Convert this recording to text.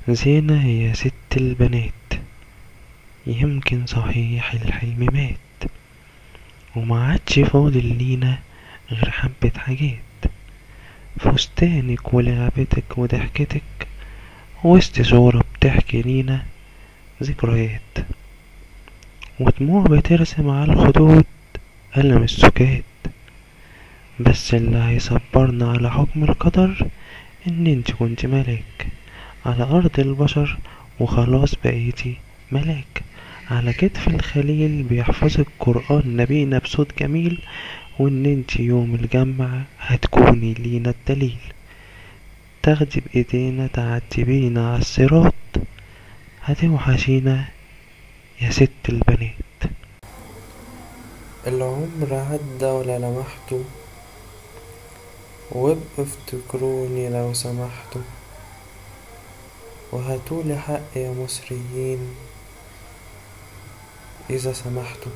زينة هي ست البنات، يمكن صحيح الحلم مات وما عادش فاضل لينا غير حبة حاجات: فستانك ولعبتك وضحكتك، وسط صورة بتحكي لينا ذكريات، ودموع بترسم على الخدود ألم السكات. بس اللي هيصبرنا على حكم القدر ان انت كنت ملاك على ارض البشر، وخلاص بقيتي ملاك على كتف الخليل بيحفظ القرآن نبينا بصوت جميل. وان انت يوم الجمع هتكوني لينا الدليل، تاخدي بايدينا تعدي بينا عالصراط، هتوحشينا يا ست البنات. العمر عدى ولا لمحته، وابقوا افتكروني لو سمحتوا، وهاتولي حق يا مصريين إذا سمحتوا.